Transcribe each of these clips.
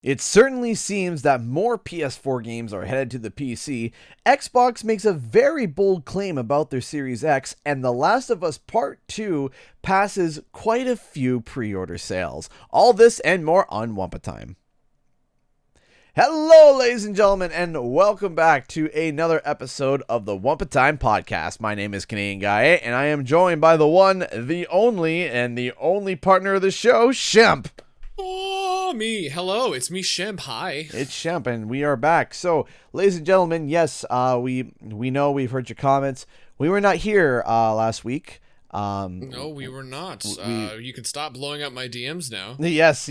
It certainly seems that more PS4 games are headed to the PC. Xbox makes a very bold claim about their Series X, and The Last of Us Part 2 passes quite a few pre-order sales. All this and more on Wumpa Time. Hello, ladies and gentlemen, and welcome back to another episode of the Wumpa Time Podcast. My name is Canadian Guy, and I am joined by the one, the only partner of the show, Shemp. Oh, me. Hello, it's me, Shemp. Hi. It's Shemp, and we are back. So, ladies and gentlemen, yes, we know we've heard your comments. We were not here last week. No, we were not. You can stop blowing up my DMs now. Yes.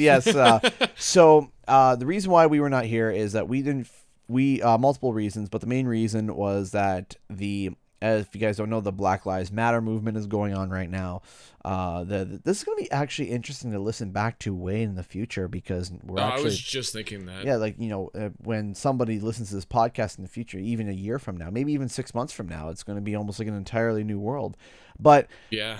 So, the reason why we were not here is that multiple reasons, but the main reason was that if you guys don't know, the Black Lives Matter movement is going on right now. This is going to be actually interesting to listen back to way in the future because I was just thinking that. Yeah, when somebody listens to this podcast in the future, even a year from now, maybe even 6 months from now, it's going to be almost like an entirely new world. But yeah,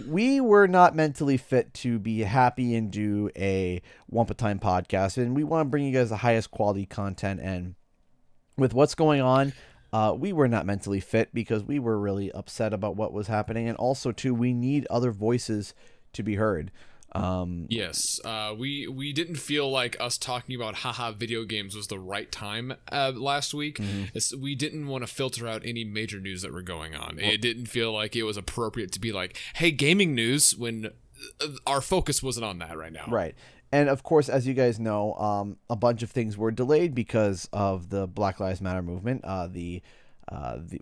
we were not mentally fit to be happy and do a Wumpa Time podcast, and we want to bring you guys the highest quality content. And with what's going on, we were not mentally fit because we were really upset about what was happening, and also too, we need other voices to be heard. Yes, we didn't feel like us talking about haha video games was the right time last week. Mm-hmm. We didn't want to filter out any major news that were going on. It didn't feel like it was appropriate to be like, hey, gaming news, when our focus wasn't on that right now. Right. And of course, as you guys know, a bunch of things were delayed because of the Black Lives Matter movement.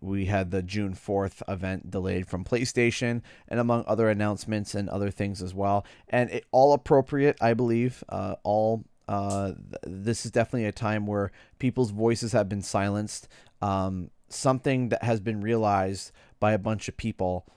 We had the June 4th event delayed from PlayStation, and among other announcements and other things as well. And all appropriate, I believe. This is definitely a time where people's voices have been silenced. Something that has been realized by a bunch of people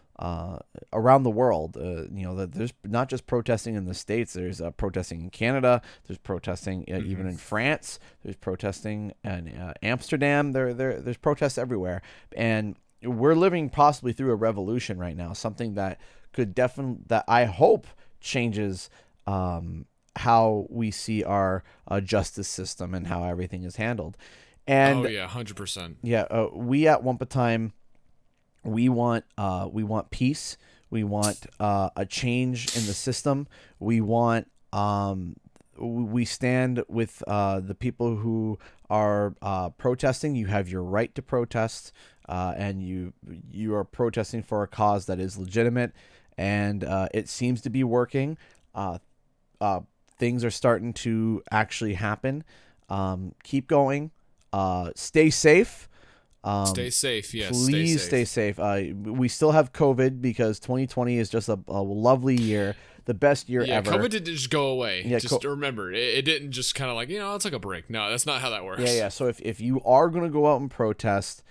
around the world. That there's not just protesting in the States. There's protesting in Canada. There's protesting even in France. There's protesting in Amsterdam. There's protests everywhere, and we're living possibly through a revolution right now. Something that that I hope changes how we see our justice system and how everything is handled. And 100%. Yeah, we at Wumpa Time, we want peace. We want a change in the system. We want we stand with the people who are protesting. You have your right to protest, and you are protesting for a cause that is legitimate, and it seems to be working. Things are starting to actually happen. Keep going. Stay safe. Stay safe, yes. Please stay safe. We still have COVID because 2020 is just a lovely year, the best year ever. COVID didn't just go away. Yeah, just remember, it didn't just kind of like, it's like a break. No, that's not how that works. Yeah. So if you are going to go out and protest,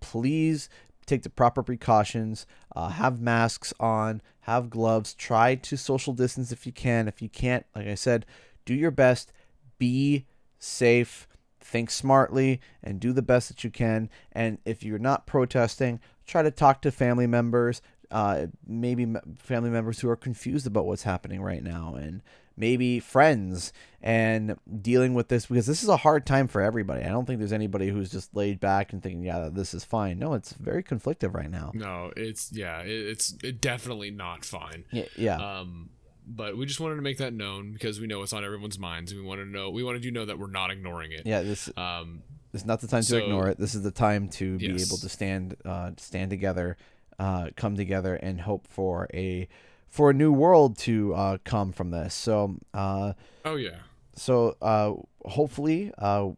please take the proper precautions. Have masks on, have gloves. Try to social distance if you can. If you can't, like I said, do your best. Be safe. Think smartly and do the best that you can. And if you're not protesting, try to talk to family members, maybe family members who are confused about what's happening right now, and maybe friends, and dealing with this, because this is a hard time for everybody. I don't think there's anybody who's just laid back and thinking, yeah, this is fine. No, it's very conflictive right now. No, it's definitely not fine. Yeah. But we just wanted to make that known because we know it's on everyone's minds. We wanted you to know that we're not ignoring it. Yeah, this is not the time to ignore it. This is the time to be able to stand together, come together, and hope for a new world to come from this. So, So hopefully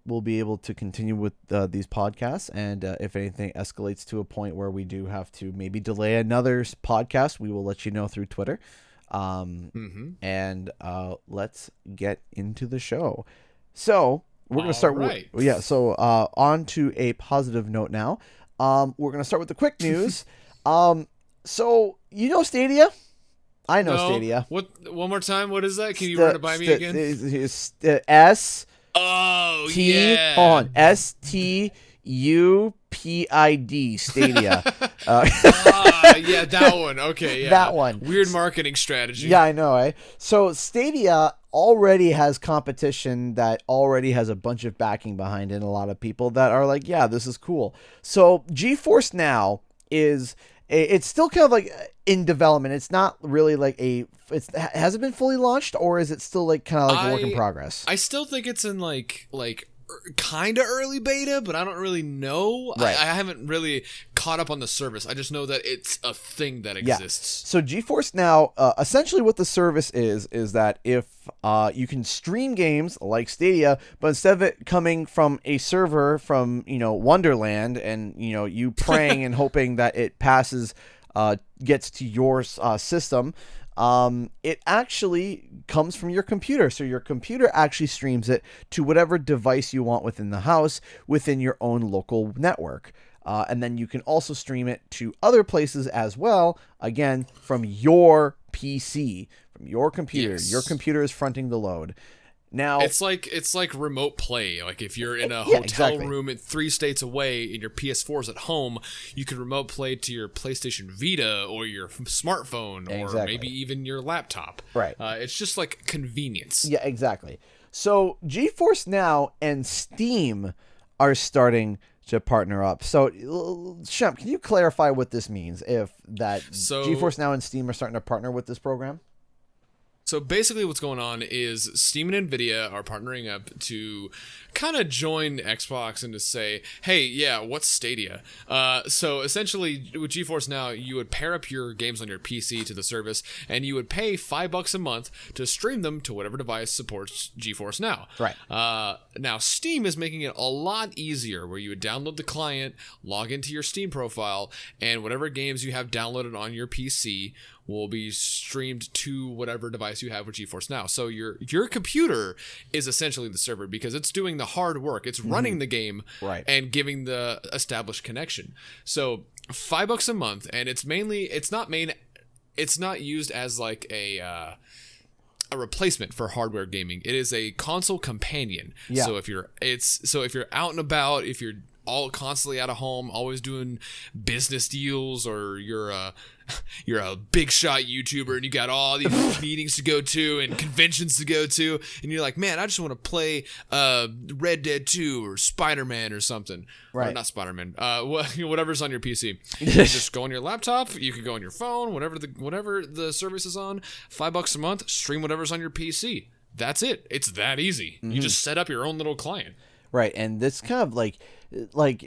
we'll be able to continue with these podcasts, and if anything escalates to a point where we do have to maybe delay another podcast, we will let you know through Twitter. And let's get into the show. So we're going to start with, on to a positive note now. We're going to start with the quick news. So Stadia? I know Stadia. What? One more time. What is that? Can you run it by me again? S. Oh, T. yeah. Hold on. STUPID Stadia. Yeah, that one. Okay, yeah. That one. Weird marketing strategy. Yeah, I know. So Stadia, already has competition that already has a bunch of backing behind it, and a lot of people that are like, yeah, this is cool. So GeForce Now it's still kind of like in development. It's not really like has it been fully launched, or is it still like kind of like a work in progress? I still think it's in like kind of early beta, but I don't really know. Right. I haven't really caught up on the service. I just know that it's a thing that exists. So GeForce Now, essentially what the service is that if you can stream games like Stadia, but instead of it coming from a server from, Wonderland and, you praying and hoping that it passes, gets to your system, it actually comes from your computer. So your computer actually streams it to whatever device you want within the house, within your own local network. And then you can also stream it to other places as well, again, from your PC, from your computer. Yes. Your computer is fronting the load. Now it's like remote play. Like if you're in a hotel room at 3 states away and your PS4's at home, you can remote play to your PlayStation Vita or your smartphone or maybe even your laptop. Right. It's just like convenience. Yeah, exactly. So GeForce Now and Steam are starting to partner up. So Shemp, can you clarify what this means? GeForce Now and Steam are starting to partner with this program? So basically what's going on is Steam and Nvidia are partnering up to kind of join Xbox and to say, hey, yeah, what's Stadia? So essentially with GeForce Now, you would pair up your games on your PC to the service, and you would pay $5 a month to stream them to whatever device supports GeForce Now. Right. Now Steam is making it a lot easier, where you would download the client, log into your Steam profile, and whatever games you have downloaded on your PC will be streamed to whatever device you have with GeForce Now. So your computer is essentially the server, because it's doing the hard work. It's running the game and giving the established connection. So $5 a month, and it's not used as like a replacement for hardware gaming. It is a console companion. Yeah. So if you're out and about, if you're all constantly out of home, always doing business deals, or you're a big shot YouTuber and you got all these meetings to go to and conventions to go to, and you're like, man, I just want to play Red Dead 2 or Spider-Man or something. Right. Or not Spider-Man. Whatever's on your PC. You can just go on your laptop. You can go on your phone. Whatever the service is on. $5 a month. Stream whatever's on your PC. That's it. It's that easy. You just set up your own little client. Right, and this kind of like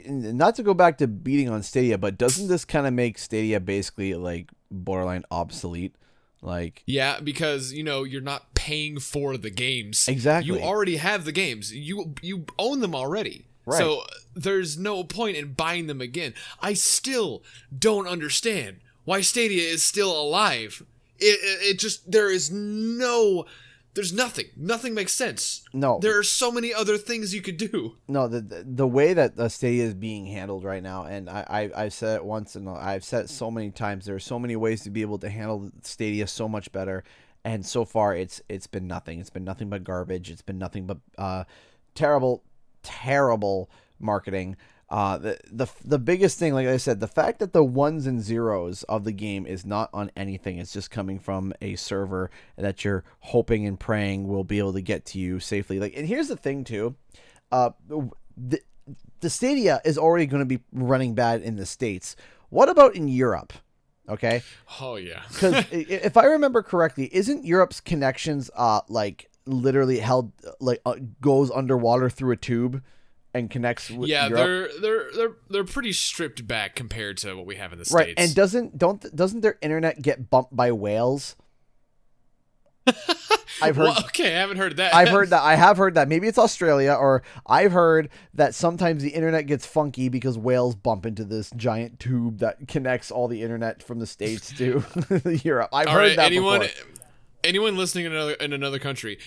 not to go back to beating on Stadia, but doesn't this kind of make Stadia basically like borderline obsolete? Like, yeah, because you're not paying for the games. Exactly. You already have the games. You own them already. Right. So there's no point in buying them again. I still don't understand why Stadia is still alive. It just there's nothing. Nothing makes sense. No. There are so many other things you could do. No, the way that the Stadia is being handled right now, and I've said it once, and I've said it so many times, there are so many ways to be able to handle Stadia so much better, and so far it's been nothing. It's been nothing but garbage. It's been nothing but terrible marketing. The biggest thing, like I said, the fact that the ones and zeros of the game is not on anything, it's just coming from a server that you're hoping and praying will be able to get to you safely. Like, and here's the thing too, the Stadia is already going to be running bad in the States. What about in Europe? Okay. Oh yeah. Because if I remember correctly, isn't Europe's connections like literally held goes underwater through a tube and connects with Europe? They're pretty stripped back compared to what we have in the States. Right, and doesn't their internet get bumped by whales? I've heard. Well, okay, I haven't heard that. I have heard that. Maybe it's Australia, or I've heard that sometimes the internet gets funky because whales bump into this giant tube that connects all the internet from the States to Europe. I've heard that before. Anyone listening in another country,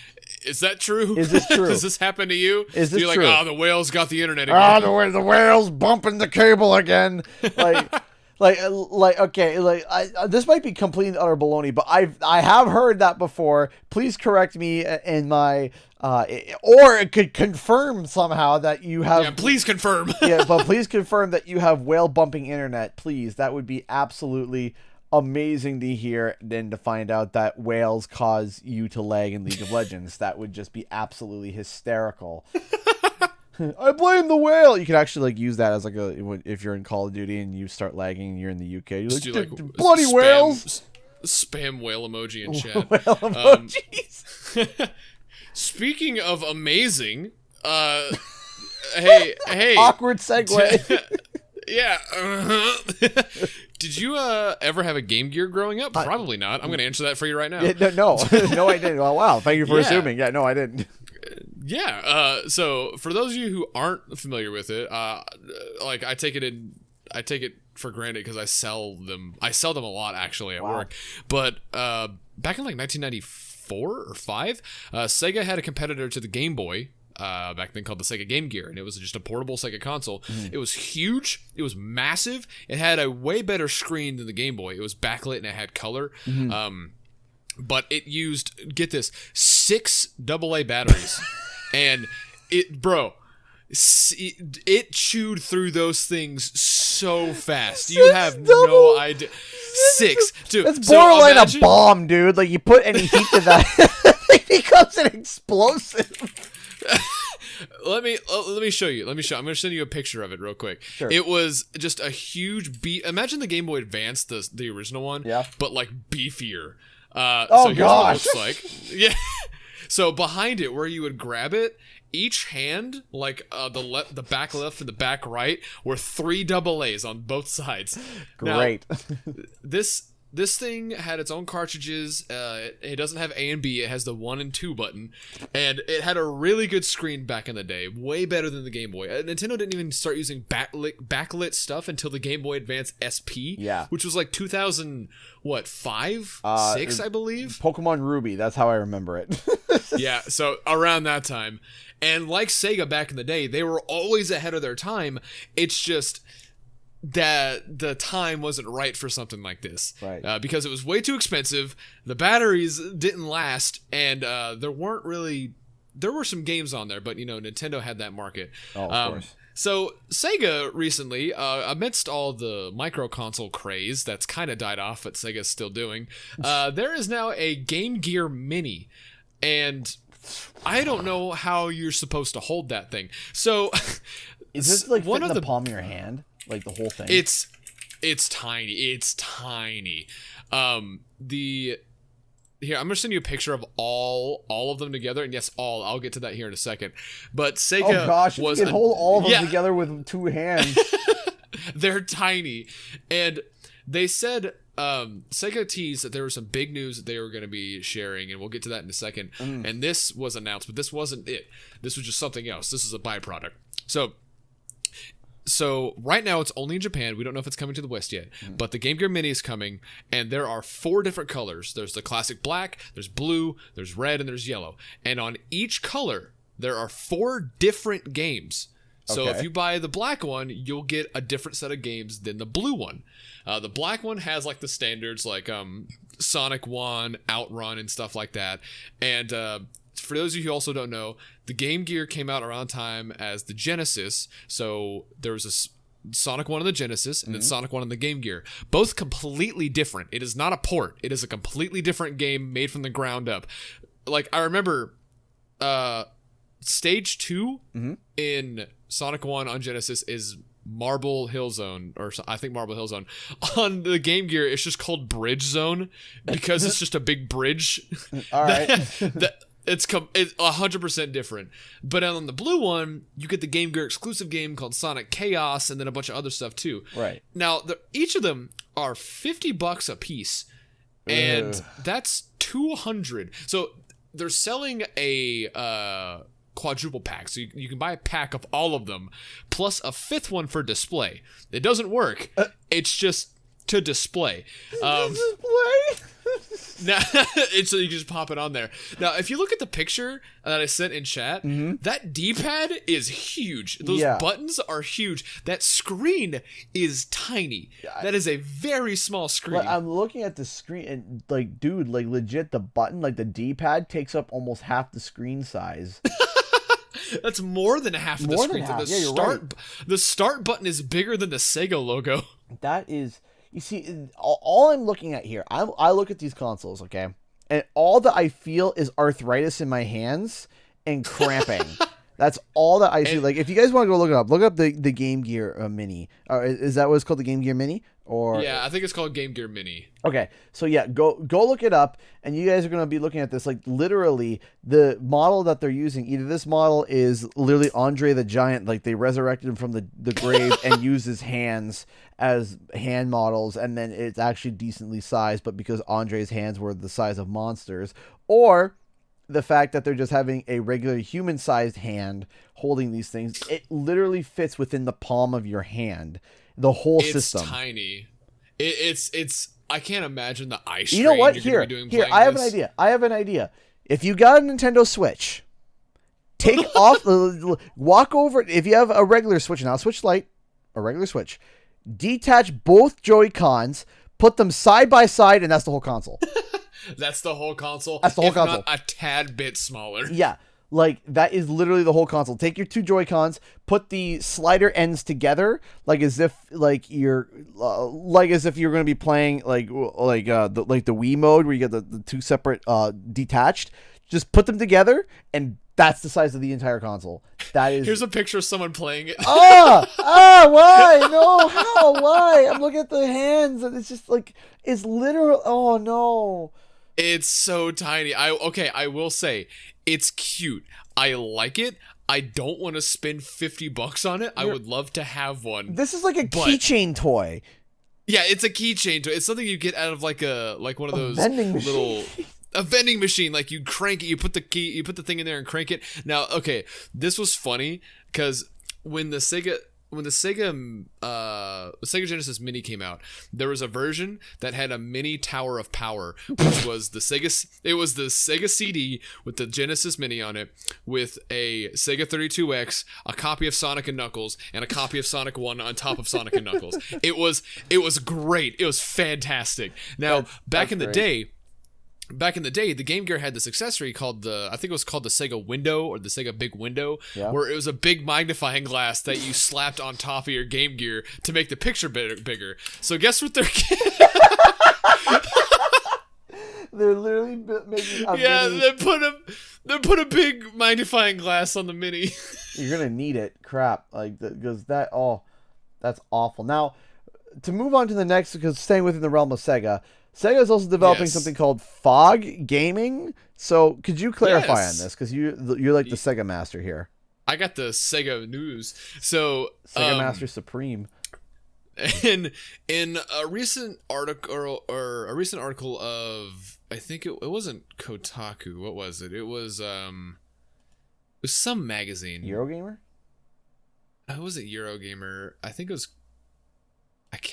is that true? Is this true? Does this happen to you? Is this You're true? Like, the whales got the internet again. The whales bumping the cable again. This might be complete and utter baloney, but I have heard that before. Please correct me in my, or it could confirm somehow that you have. Yeah, please confirm. Yeah, but please confirm that you have whale bumping internet, please. That would be absolutely amazing to hear than to find out that whales cause you to lag in League of Legends. That would just be absolutely hysterical. I blame the whale. You could actually use that as if you're in Call of Duty and you start lagging and you're in the UK. You're like, bloody whales. Spam whale emoji in chat. Whale emojis. Speaking of amazing, hey. Awkward segue. Yeah. Did you ever have a Game Gear growing up? Probably not. I'm going to answer that for you right now. No, I didn't. Oh, wow. Thank you for assuming. Yeah, no, I didn't. Yeah. So for those of you who aren't familiar with it, like I take it for granted because I sell them a lot actually at work. But back in like 1994 or 5, Sega had a competitor to the Game Boy. Back then called the Sega Game Gear, and it was just a portable Sega console. It was huge. It was massive. It had a way better screen than the Game Boy. It was backlit and it had color. But it used, get this, 6 AA batteries. And it chewed through those things so fast. You have no idea. 6. Dude, that's borderline a bomb, dude. Like, you put any heat to that, it becomes an explosive. Let me show you. I'm going to send you a picture of it real quick. Sure. It was just a huge Imagine the Game Boy Advance, the original one, but like beefier. So here's what it looks like. Yeah. So behind it, where you would grab it, each hand, like the back left and the back right, were 3 AA's on both sides. Great. Now, this thing had its own cartridges. It doesn't have A and B. It has the 1 and 2 button. And it had a really good screen back in the day. Way better than the Game Boy. Nintendo didn't even start using backlit stuff until the Game Boy Advance SP. Yeah. Which was like 2000, 5? 6, I believe? Pokemon Ruby. That's how I remember it. Yeah, so around that time. And like Sega back in the day, they were always ahead of their time. It's just that the time wasn't right for something like this, right? Because it was way too expensive. The batteries didn't last, and there were some games on there, but Nintendo had that market. Oh, of course. So Sega recently, amidst all the micro console craze that's kind of died off, but Sega's still doing, there is now a Game Gear Mini, and I don't know how you're supposed to hold that thing. So is this like one in the palm of your hand? Like the whole thing? It's tiny. It's tiny. Here, I'm gonna send you a picture of all of them together, and yes, I'll get to that here in a second. But Sega, oh gosh, you can hold all of them together with 2 hands. They're tiny, and they said Sega teased that there was some big news that they were going to be sharing, and we'll get to that in a second. And this was announced, but this wasn't it. This was just something else. This is a byproduct. So right now it's only in Japan. We don't know if it's coming to the West yet, but the Game Gear Mini is coming, and there are 4 different colors. There's the classic black, there's blue, there's red, and there's yellow. And on each color, there are 4 different games. So if you buy the black one, you'll get a different set of games than the blue one. The black one has like the standards like Sonic 1, Outrun, and stuff like that. And for those of you who also don't know, the Game Gear came out around time as the Genesis. So there was a Sonic 1 on the Genesis and then Sonic 1 on the Game Gear. Both completely different. It is not a port. It is a completely different game made from the ground up. Like, I remember Stage 2 in Sonic 1 on Genesis is Marble Hill Zone, or I think Marble Hill Zone. On the Game Gear, it's just called Bridge Zone because it's just a big bridge. All right. It's 100% different. But on the blue one, you get the Game Gear exclusive game called Sonic Chaos, and then a bunch of other stuff too. Right. Now, each of them are $50 a piece, and that's $200. So they're selling a quadruple pack, so you can buy a pack of all of them, plus a 5th one for display. It doesn't work. It's just to display. Now, so you can just pop it on there. Now, if you look at the picture that I sent in chat, that D-pad is huge. Those buttons are huge. That screen is tiny. That is a very small screen. Like, I'm looking at the screen, and like, dude, like legit, the button, like the D-pad, takes up almost half the screen size. That's more than half of the screen. Half. You're right. The start button is bigger than the Sega logo. That is. You see, all I'm looking at here, I look at these consoles, okay, and all that I feel is arthritis in my hands and cramping. That's all that I see. Like, if you guys want to go look up the Game Gear Mini. Is that what it's called, the Game Gear Mini? Or yeah, I think it's called Game Gear Mini. Okay, so yeah, go look it up, and you guys are going to be looking at this. Like, literally, the model that they're using, either this model is literally Andre the Giant, like they resurrected him from the grave and used his hands as hand models, and then it's actually decently sized, but because Andre's hands were the size of monsters, or the fact that they're just having a regular human-sized hand holding these things. It literally fits within the palm of your hand. The whole system. It's tiny. It's. I can't imagine the eye strain. You know what? Here, I have an idea. If you got a Nintendo Switch, take off, walk over. If you have a regular Switch, not a Switch Lite, a regular Switch, detach both Joy-Cons, put them side by side, and that's the whole console. That's the whole console. That's the whole console. Not a tad bit smaller. Yeah. Like, that is literally the whole console. Take your two Joy-Cons, put the slider ends together, like as if you're going to be playing the Wii mode where you get the two separate detached. Just put them together, and that's the size of the entire console. That is. Here's a picture of someone playing it. Why? No, how? Why? I'm looking at the hands, and it's just like, it's literal. Oh no. It's so tiny. I will say, it's cute. I like it. I don't want to spend $50 on it. I would love to have one. This is like a keychain toy. Yeah, it's a keychain toy. It's something you get out of like one of those little a vending machine. Like, you crank it, you put the thing in there and crank it. Now, okay, this was funny because when the Sega Genesis Mini came out, there was a version that had a mini Tower of Power, which was the Sega CD with the Genesis Mini on it, with a Sega 32X, a copy of Sonic and Knuckles, and a copy of Sonic 1 on top of Sonic and Knuckles. It was great. It was fantastic. Now, back in the day, the Game Gear had this accessory called I think it was called the Sega Window, or the Sega Big Window, where it was a big magnifying glass that you slapped on top of your Game Gear to make the picture bigger. So guess what they're They're literally making a mini. They put a big magnifying glass on the Mini. You're gonna need it. Crap, because that's awful. Now, to move on to the next, because staying within the realm of Sega is also developing something called Fog Gaming. So could you clarify on this? Because you're like the Sega master here. I got the Sega news. So Sega Master Supreme. In a recent article of, I think it wasn't Kotaku. What was it? It was some magazine. Eurogamer? It wasn't Eurogamer. I think it was.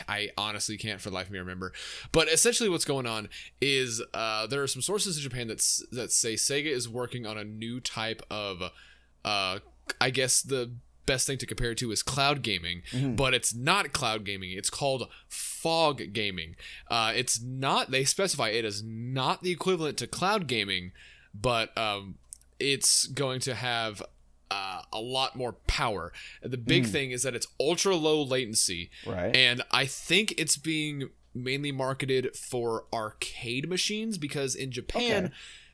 I honestly can't for the life of me remember. But essentially what's going on is there are some sources in Japan that say Sega is working on a new type of, I guess the best thing to compare it to is cloud gaming, but it's not cloud gaming. It's called fog gaming. It's not, they specify it is not the equivalent to cloud gaming, but it's going to have a lot more power. The big thing is that it's ultra low latency, right? And I think it's being mainly marketed for arcade machines, because in Japan,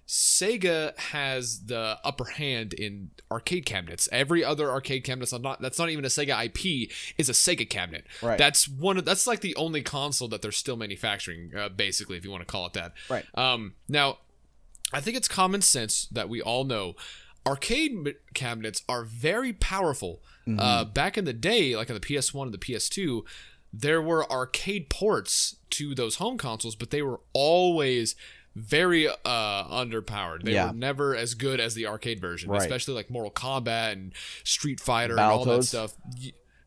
Sega has the upper hand in arcade cabinets. Every other arcade cabinet that's not even a Sega IP is a Sega cabinet. Right. That's like the only console that they're still manufacturing, basically, if you want to call it that. Right. Now, I think it's common sense that we all know arcade cabinets are very powerful. Back in the day, like on the PS1 and the PS2, there were arcade ports to those home consoles, but they were always very underpowered. They were never as good as the arcade version, especially like Mortal Kombat and Street Fighter and all that stuff.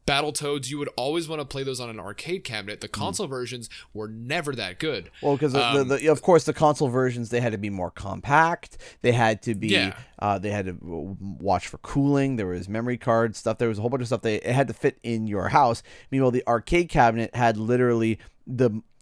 Battletoads, you would always want to play those on an arcade cabinet. The console versions were never that good. Well, because of course the console versions, they had to be more compact. They had to be they had to watch for cooling. There was memory card stuff. There was a whole bunch of stuff it had to fit in your house. Meanwhile, the arcade cabinet had literally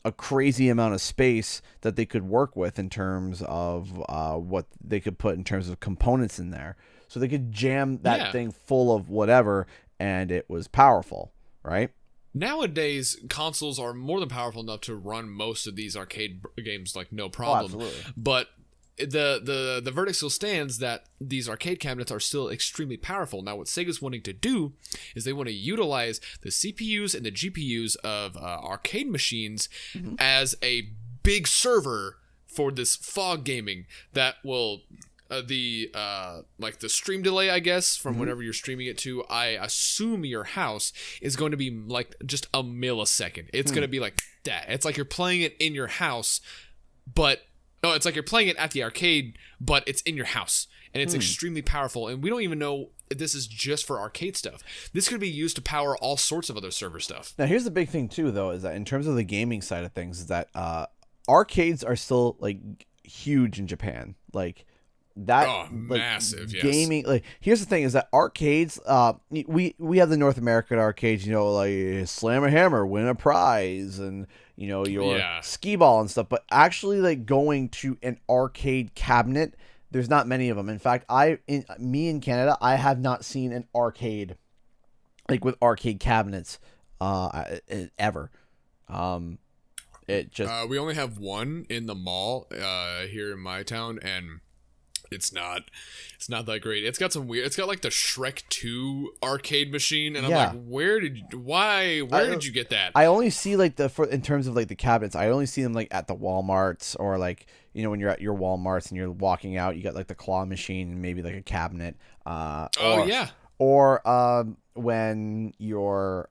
a crazy amount of space that they could work with in terms of what they could put in terms of components in there. So they could jam that thing full of whatever, and it was powerful, right? nowadays consoles are more than powerful enough to run most of these arcade games like no Oh, problem. absolutely. But the verdict still stands that these arcade cabinets are still extremely powerful. Now, what Sega's wanting to do is they want to utilize the CPUs and the GPUs of arcade machines as a big server for this fog gaming that will like the stream delay, I guess, from whenever you're streaming it to, I assume your house is going to be like just a millisecond. It's going to be like that. It's like you're playing it in your house, but no, it's like you're playing it at the arcade, but it's in your house, and it's extremely powerful. And we don't even know if this is just for arcade stuff. This could be used to power all sorts of other server stuff. Now, here's the big thing too, though, is that in terms of the gaming side of things, is that arcades are still like huge in Japan. Like that, like, massive, yes. Gaming. Like, here's the thing: is that arcades? We have the North American arcades. You know, like slam a hammer, win a prize, and you know your skee ball and stuff. But actually, like going to an arcade cabinet, there's not many of them. In fact, in Canada, I have not seen an arcade like with arcade cabinets ever. It just we only have one in the mall here in my town, and it's not that great. It's got like the Shrek 2 arcade machine, and I'm like, where did you get that? I only see like in terms of like the cabinets, I only see them like at the Walmarts, or like, you know, when you're at your Walmarts and you're walking out, you got like the claw machine and maybe like a cabinet. Or when you're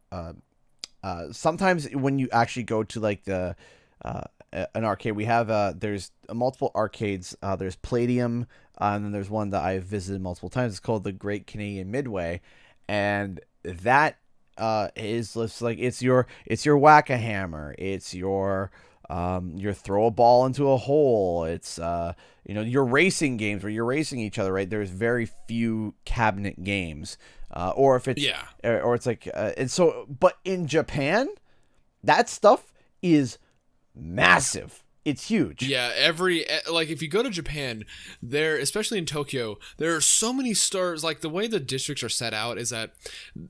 sometimes when you actually go to like the an arcade, we have there's multiple arcades. There's Palladium, and then there's one that I've visited multiple times. It's called the Great Canadian Midway, and that is just like it's your whack-a-hammer, it's your throw a ball into a hole, it's you know, your racing games where you're racing each other, right? There's very few cabinet games, or if it's or it's like and so, but in Japan, that stuff is massive. It's huge. Yeah, like if you go to Japan, there, especially in Tokyo, there are so many stores. Like the way the districts are set out is that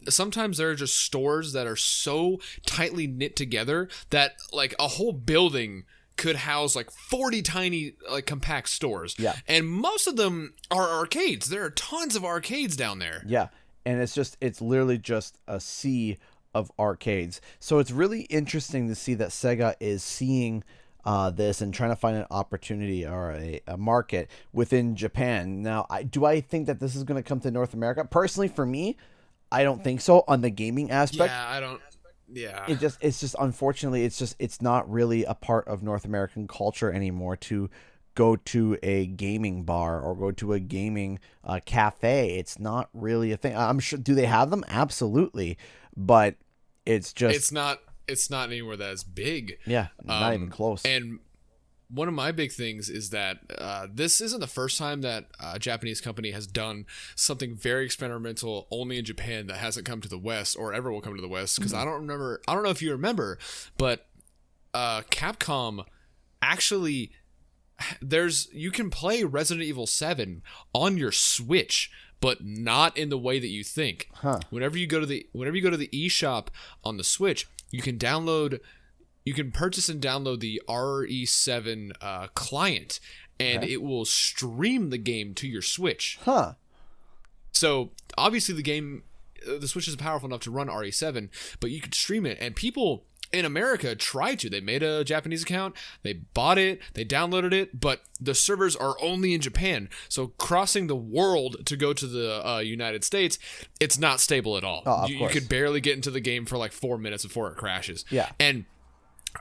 sometimes there are just stores that are so tightly knit together that like a whole building could house like 40 tiny like compact stores. Yeah. And most of them are arcades. There are tons of arcades down there. Yeah. And it's literally just a sea of arcades. So it's really interesting to see that Sega is seeing this and trying to find an opportunity or a market within Japan. Now, do I think that this is going to come to North America? Personally, for me, I don't think so on the gaming aspect. Yeah, I don't. Yeah. It's just unfortunately, it's not really a part of North American culture anymore to go to a gaming bar or go to a gaming cafe. It's not really a thing. I'm sure. Do they have them? Absolutely. But it's not anywhere that is big. Yeah, not even close. And one of my big things is that this isn't the first time that a Japanese company has done something very experimental only in Japan that hasn't come to the West or ever will come to the West. Because I don't know if you remember, but Capcom actually, you can play Resident Evil 7 on your Switch, but not in the way that you think. Whenever you go to the eShop on the Switch, you can purchase and download the RE7 client, and it will stream the game to your Switch. So obviously the Switch is powerful enough to run RE7, but you could stream it, and people in America tried to. They made a Japanese account, they bought it, they downloaded it, but the servers are only in Japan. So crossing the world to go to the United States, it's not stable at all. You could barely get into the game for like 4 minutes before it crashes. Yeah. And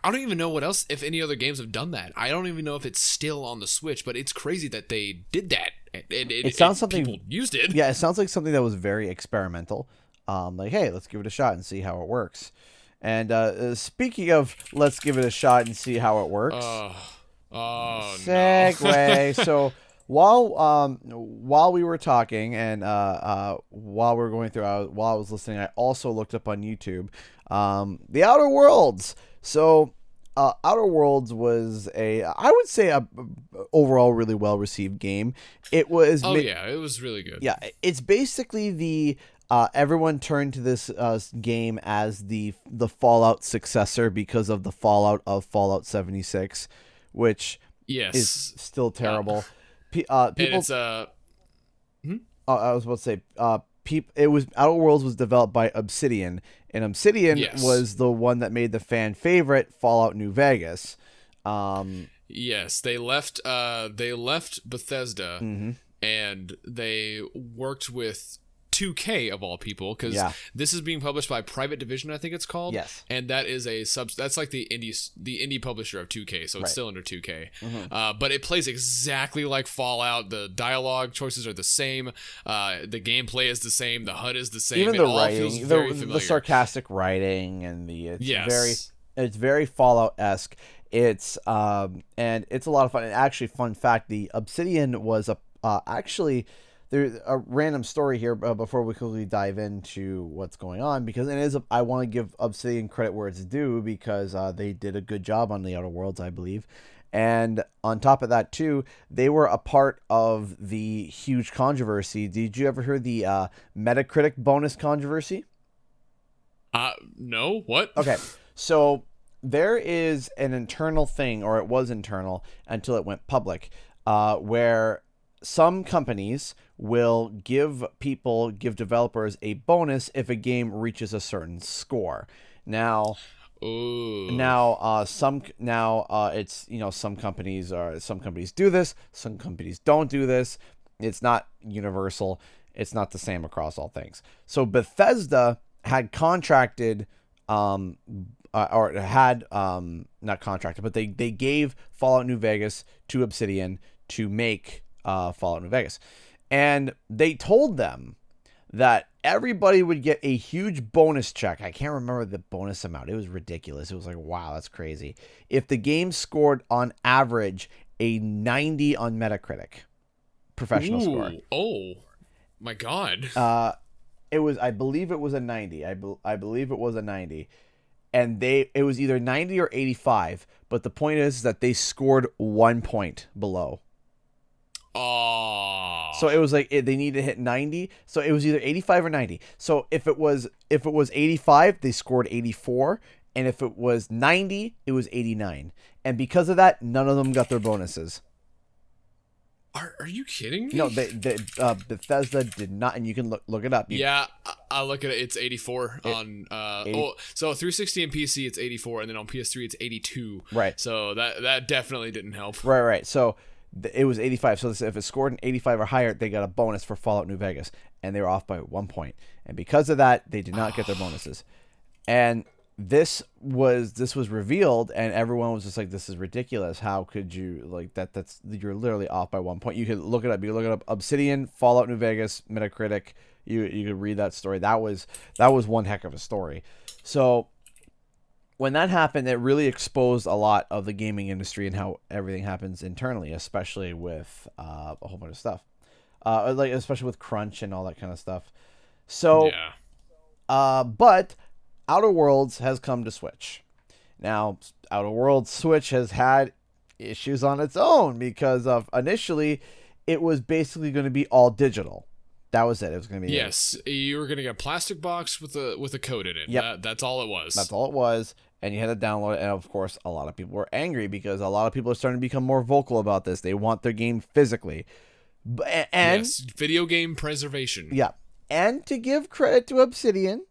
I don't even know what else, if any other games have done that. I don't even know if it's still on the Switch, but it's crazy that they did that. It sounds something people used it. Yeah, it sounds like something that was very experimental. Like, hey, let's give it a shot and see how it works. And speaking of, let's give it a shot and see how it works. Segue. No. So while we were talking and while we were going through, while I was listening, I also looked up on YouTube The Outer Worlds. So Outer Worlds was I would say a overall really well received game. It was. It was really good. Yeah, it's basically the everyone turned to this game as the Fallout successor because of the fallout of Fallout 76, which is still terrible. And People, it's I was about to say, it was Outer Worlds was developed by Obsidian, and Obsidian was the one that made the fan favorite Fallout New Vegas. Yes, they left Bethesda, and they worked with 2K of all people, because this is being published by Private Division, I think it's called. Yes, and that is that's like the indie publisher of 2K, so it's still under 2K. But it plays exactly like Fallout. The dialogue choices are the same. The gameplay is the same. The HUD is the same. Even it the all writing, feels very familiar. the sarcastic writing, and it's very Fallout-esque. It's and it's a lot of fun. And actually, fun fact: the Obsidian was actually. There's a random story here before we quickly dive into what's going on, because I want to give Obsidian credit where it's due, because they did a good job on the Outer Worlds, I believe. And on top of that, too, they were a part of the huge controversy. Did you ever hear the Metacritic bonus controversy? No. What? Okay, so there is an internal thing, or it was internal until it went public, where some companies will give developers a bonus if a game reaches a certain score. Now, it's some companies do this, some companies don't do this. It's not universal. It's not the same across all things. So Bethesda had contracted, not contracted, but they gave Fallout New Vegas to Obsidian to make Fallout New Vegas. And they told them that everybody would get a huge bonus check. I can't remember the bonus amount. It was ridiculous. It was like, wow, that's crazy. If the game scored on average a 90 on Metacritic, professional score. Oh, my God. I believe it was a 90. I believe it was a 90. And it was either 90 or 85. But the point is that they scored 1 point below. Oh. So it was like they needed to hit 90. So it was either 85 or 90. So if it was 85, they scored 84, and if it was 90, it was 89. And because of that, none of them got their bonuses. Are you kidding me? No, Bethesda did not, and you can look it up. I'll look at it. It's 84 on 360 and PC it's 84, and then on PS3 it's 82. Right. So that definitely didn't help. Right. So it was 85. So if it scored an 85 or higher, they got a bonus for Fallout New Vegas, and they were off by 1 point. And because of that, they did not get their bonuses. And this was revealed, and everyone was just like, "This is ridiculous. How could you like that? You're literally off by 1 point." You could look it up. You could look it up. Obsidian, Fallout New Vegas, Metacritic. You could read that story. That was one heck of a story. So when that happened, it really exposed a lot of the gaming industry and how everything happens internally, especially with a whole bunch of stuff, especially with crunch and all that kind of stuff. So, but Outer Worlds has come to Switch. Now, Outer Worlds Switch has had issues on its own because of initially it was basically going to be all digital. That was it. It was going to be you were going to get a plastic box with a code in it. Yep. That's all it was. That's all it was. And you had to download it. And of course, a lot of people were angry because a lot of people are starting to become more vocal about this. They want their game physically. And video game preservation. Yeah. And to give credit to Obsidian,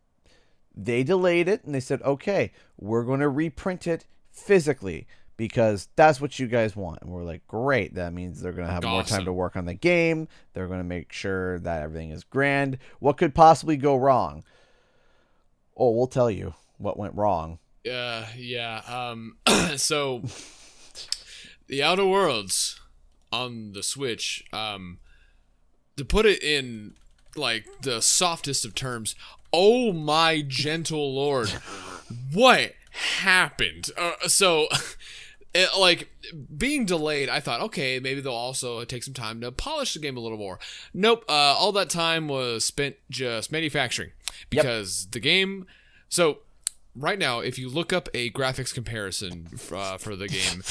they delayed it and they said, okay, we're going to reprint it physically because that's what you guys want. And we're like, great. That means they're going to have more time to work on the game. They're going to make sure that everything is grand. What could possibly go wrong? Oh, we'll tell you what went wrong. So the Outer Worlds on the Switch, to put it in like the softest of terms, oh my gentle lord, what happened? Being delayed, I thought, okay, maybe they'll also take some time to polish the game a little more. Nope, all that time was spent just manufacturing because the game. So right now, if you look up a graphics comparison for the game,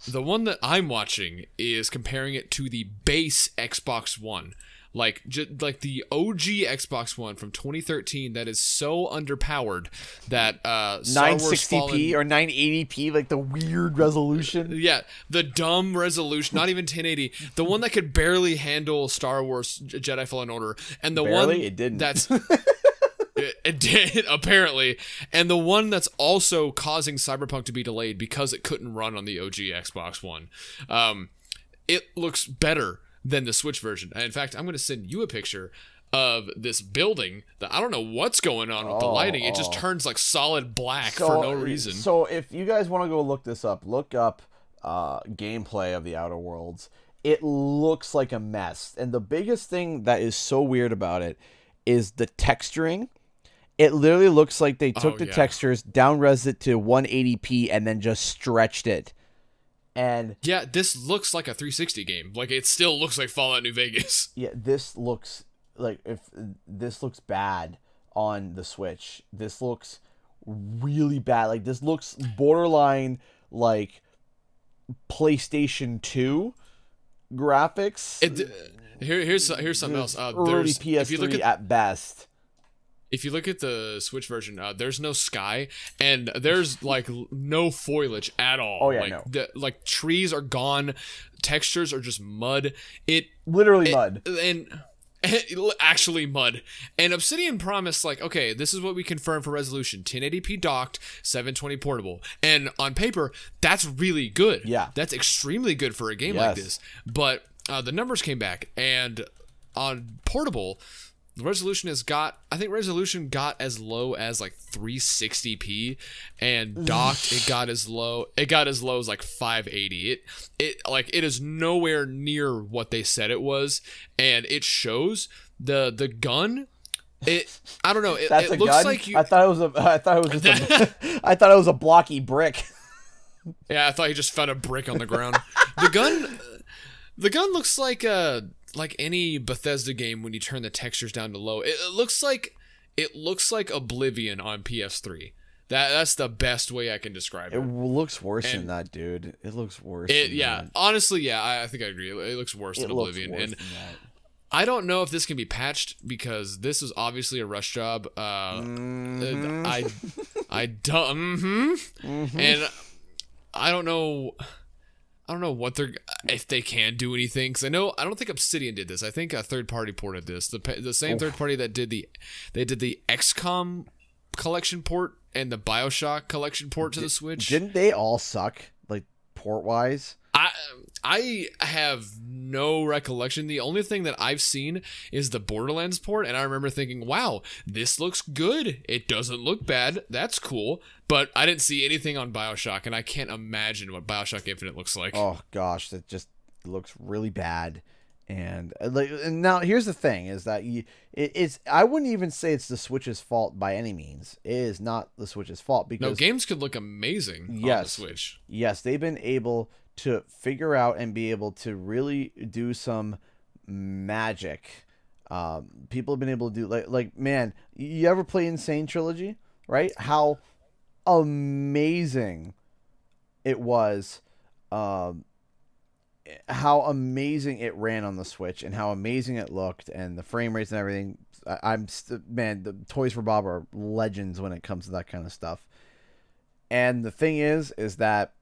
the one that I'm watching is comparing it to the base Xbox One. like the OG Xbox One from 2013 that is so underpowered that 960p or 980p, like the weird resolution. Yeah, the dumb resolution, not even 1080. The one that could barely handle Star Wars Jedi Fallen Order, and the Barely? one It didn't. That's it did apparently, and the one that's also causing Cyberpunk to be delayed because it couldn't run on the OG Xbox One. It looks better than the Switch version. In fact, I'm going to send you a picture of this building that I don't know what's going on with the lighting. It just turns like solid black for no reason. So if you guys want to go look this up, look up gameplay of the Outer Worlds. It looks like a mess. And the biggest thing that is so weird about it is the texturing. It literally looks like they took the textures, down-res it to 180p, and then just stretched it. And yeah, this looks like a 360 game. Like, it still looks like Fallout New Vegas. Yeah, this looks bad on the Switch. This looks really bad. Like, this looks borderline like PlayStation 2 graphics. Here's something else. Early PS3 at best. If you look at the Switch version, there's no sky and there's like no foliage at all. Oh yeah, like trees are gone, textures are just mud. Literally mud. And actually mud. And Obsidian promised, like, okay, this is what we confirm for resolution: 1080p docked, 720 portable. And on paper, that's really good. Yeah, that's extremely good for a game like this. But the numbers came back, and on portable, the resolution resolution got as low as like 360p, and docked it got as low as like 580. It is nowhere near what they said it was, and it shows the gun. I don't know. That's it a looks gun? like I thought it was a blocky brick. Yeah, I thought you just found a brick on the ground. The gun looks like any Bethesda game when you turn the textures down to low. It looks like Oblivion on PS3. That's the best way I can describe it. It looks worse than that, dude. It looks worse. That. Honestly, yeah, I think I agree. It looks worse than Oblivion. And I don't know if this can be patched because this is obviously a rush job. I don't. And I don't know. What if they can do anything, because I don't think Obsidian did this. I think a third party ported this. The same third party that did the XCOM collection port and the BioShock collection port to the Switch. Didn't they all suck, like, port wise? I have no recollection. The only thing that I've seen is the Borderlands port, and I remember thinking, wow, this looks good. It doesn't look bad. That's cool. But I didn't see anything on BioShock, and I can't imagine what BioShock Infinite looks like. Oh, gosh, that just looks really bad. And now here's the thing, is that I wouldn't even say it's the Switch's fault by any means. It is not the Switch's fault, because games could look amazing on the Switch. Yes, they've been able to figure out and be able to really do some magic. People have been able to do like man, you ever play Insane Trilogy, right? How amazing it was. How amazing it ran on the Switch, and how amazing it looked, and the frame rates and everything. Man, the Toys for Bob are legends when it comes to that kind of stuff. And the thing is that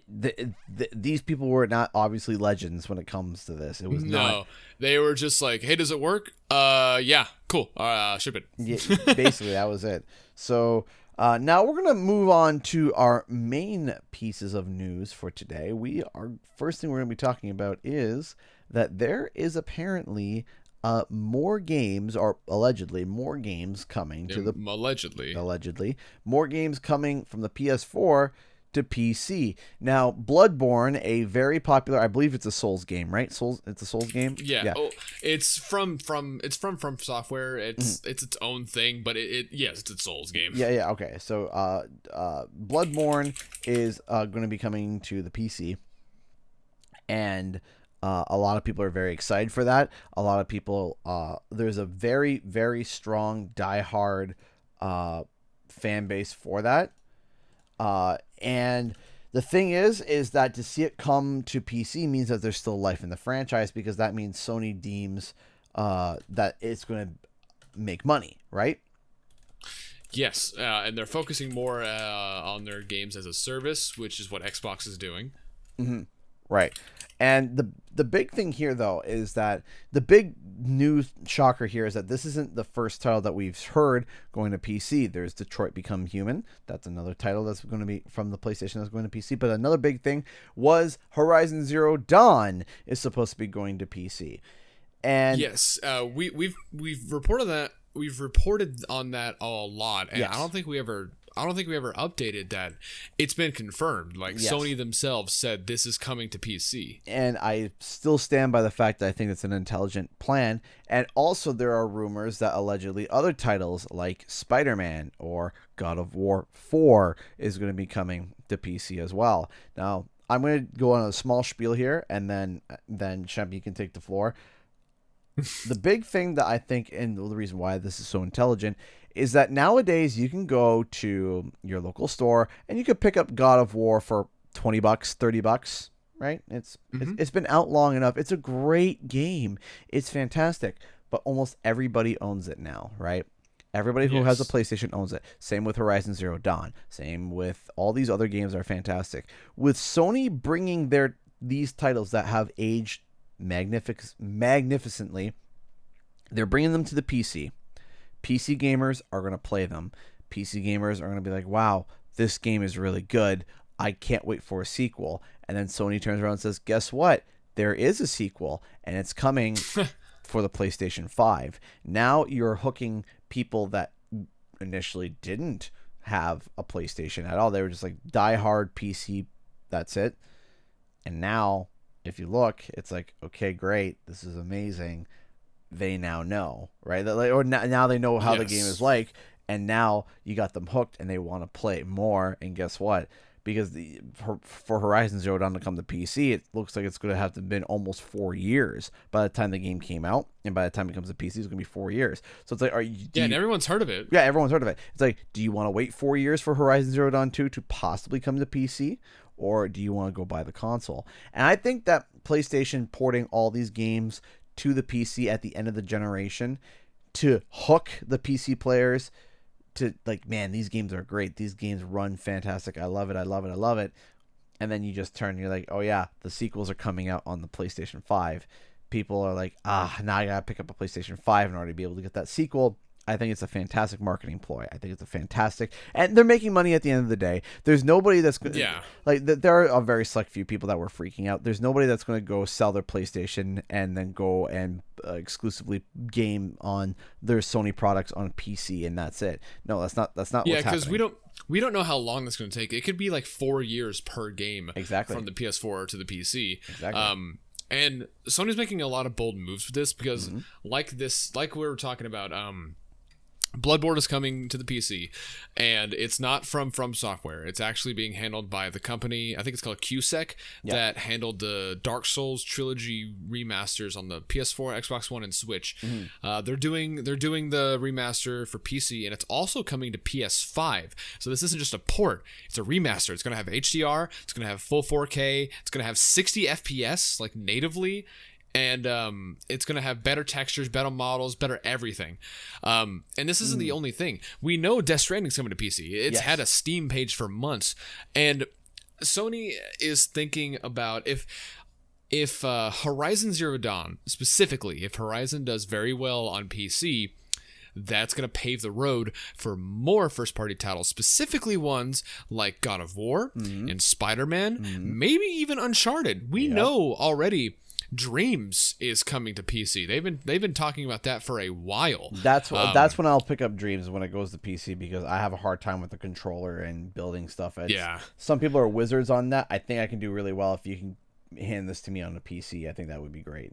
these people were not obviously legends when it comes to this. It was not. They were just like, hey, does it work? Yeah, cool. Ship it. Yeah, basically, that was it. So now we're gonna move on to our main pieces of news for today. First thing we're gonna be talking about is that there is apparently more games, or allegedly more games coming to the allegedly more games coming from the PS4 to PC. Now, Bloodborne, a very popular, I believe it's a Souls game, right? It's a Souls game. Yeah. Oh, it's from Software. It's its own thing, but it's a Souls game. Yeah. Okay. So, Bloodborne is going to be coming to the PC, and a lot of people are very excited for that. A lot of people, there's a very, very strong diehard fan base for that. And The thing is that to see it come to PC means that there's still life in the franchise, because that means Sony deems that it's going to make money, right? Yes, and they're focusing more on their games as a service, which is what Xbox is doing. Mm-hmm. Right. And the big thing here, though, is that the big news shocker here is that this isn't the first title that we've heard going to PC. There's Detroit Become Human. That's another title that's going to be from the PlayStation that's going to PC. But another big thing was Horizon Zero Dawn is supposed to be going to PC. And yes, we've reported that. We've reported on that a lot, and yes. I don't think we ever updated that. It's been confirmed. Like, yes. Sony themselves said this is coming to PC. And I still stand by the fact that I think it's an intelligent plan. And also there are rumors that allegedly other titles like Spider-Man or God of War 4 is going to be coming to PC as well. Now, I'm going to go on a small spiel here, and then Shemp, you can take the floor. The big thing that I think, and the reason why this is so intelligent, is that nowadays you can go to your local store and you could pick up God of War for $20, $30, right? It's been out long enough. It's a great game. It's fantastic, but almost everybody owns it now, right? Everybody who has a PlayStation owns it. Same with Horizon Zero Dawn. Same with all these other games that are fantastic. With Sony bringing these titles that have aged magnificently, they're bringing them to the PC. PC gamers are going to play them. PC gamers are going to be like, wow, this game is really good. I can't wait for a sequel. And then Sony turns around and says, guess what? There is a sequel, and it's coming for the PlayStation 5. Now you're hooking people that initially didn't have a PlayStation at all. They were just like diehard PC. That's it. And now, if you look, it's like, okay, great. This is amazing. They now know, right? Or now they know how the game is like, and now you got them hooked, and they want to play more. And guess what? Because for Horizon Zero Dawn to come to PC, it looks like it's going to have to have been almost 4 years by the time the game came out, and by the time it comes to PC, it's going to be 4 years. So it's like, and everyone's heard of it. Yeah, everyone's heard of it. It's like, do you want to wait 4 years for Horizon Zero Dawn 2 to possibly come to PC, or do you want to go buy the console? And I think that PlayStation porting all these games to the PC at the end of the generation to hook the PC players to, like, man, these games are great. These games run fantastic. I love it. I love it. I love it. And then you just turn and you're like, oh yeah, the sequels are coming out on the PlayStation 5. People are like, now I got to pick up a PlayStation 5 in order to be able to get that sequel. I think it's a fantastic marketing ploy. I think it's a fantastic, and they're making money at the end of the day. There's nobody that's going to, there are a very select few people that were freaking out. There's nobody that's going to go sell their PlayStation and then go and exclusively game on their Sony products on PC, and that's it. No, that's not what's happening. Yeah, because we don't know how long that's going to take. It could be like 4 years per game. Exactly. From the PS4 to the PC. Exactly. And Sony's making a lot of bold moves with this because, like we were talking about, Bloodborne is coming to the PC, and it's not from Software. It's actually being handled by the company, I think it's called QSEC, that handled the Dark Souls trilogy remasters on the PS4, Xbox One, and Switch. They're doing the remaster for PC, and it's also coming to PS5. So this isn't just a port; it's a remaster. It's going to have HDR. It's going to have full 4K. It's going to have 60 FPS like natively. And it's going to have better textures, better models, better everything. And this isn't the only thing. We know Death Stranding's coming to PC. It's had a Steam page for months. And Sony is thinking about if Horizon Zero Dawn, specifically, if Horizon does very well on PC, that's going to pave the road for more first-party titles, specifically ones like God of War and Spider-Man, maybe even Uncharted. We know already Dreams is coming to PC. They've been talking about that for a while. That's when I'll pick up Dreams, when it goes to PC, because I have a hard time with the controller and building stuff. Some people are wizards on that. I think I can do really well if you can hand this to me on a PC. I think that would be great.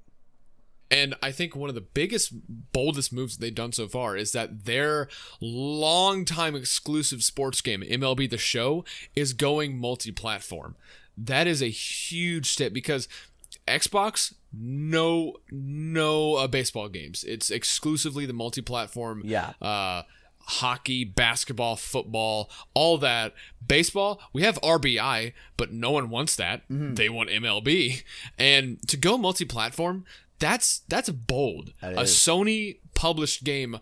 And I think one of the biggest, boldest moves they've done so far is that their longtime exclusive sports game, MLB The Show, is going multi-platform. That is a huge step because Xbox, no baseball games. It's exclusively the multi-platform hockey, basketball, football, all that. Baseball, we have RBI, but no one wants that. They want MLB. And to go multi-platform, that's bold. A Sony published game